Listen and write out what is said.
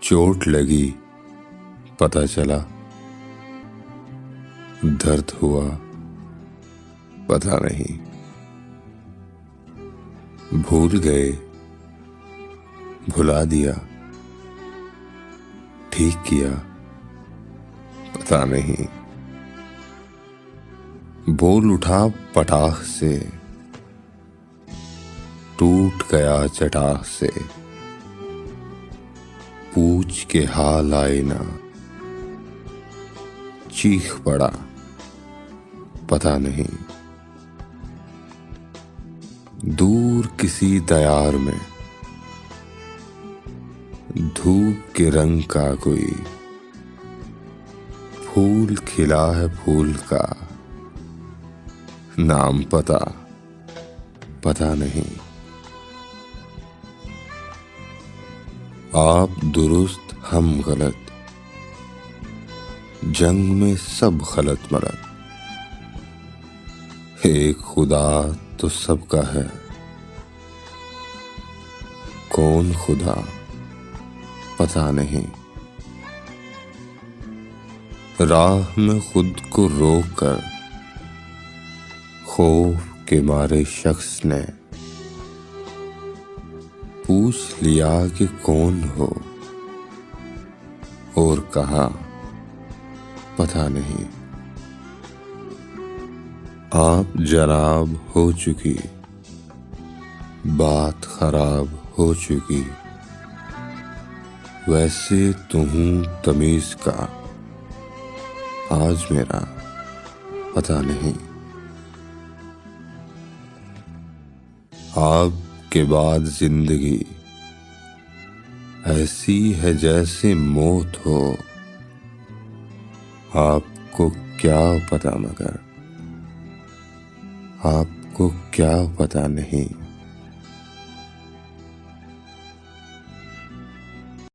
चोट लगी पता चला, दर्द हुआ पता नहीं, भूल गए भुला दिया, ठीक किया पता नहीं, बोल उठा पटाख से, टूट गया चटाख से, पूछ के हाल आए ना, चीख पड़ा पता नहीं, दूर किसी दयार में धूप के रंग का कोई फूल खिला है, फूल का नाम पता नहीं। आप दुरुस्त हम गलत, जंग में सब खलत मलत, एक खुदा तो सबका है, कौन खुदा पता नहीं। राह में खुद को रोक कर खौफ के मारे शख्स ने पूछ लिया कि कौन हो, और कहा पता नहीं। आप जनाब हो चुकी, बात खराब हो चुकी, वैसे तो हूं तमीज का, आज मेरा पता नहीं। आपके बाद जिंदगी ऐसी है जैसे मौत हो, आपको क्या पता, मगर आपको क्या पता नहीं।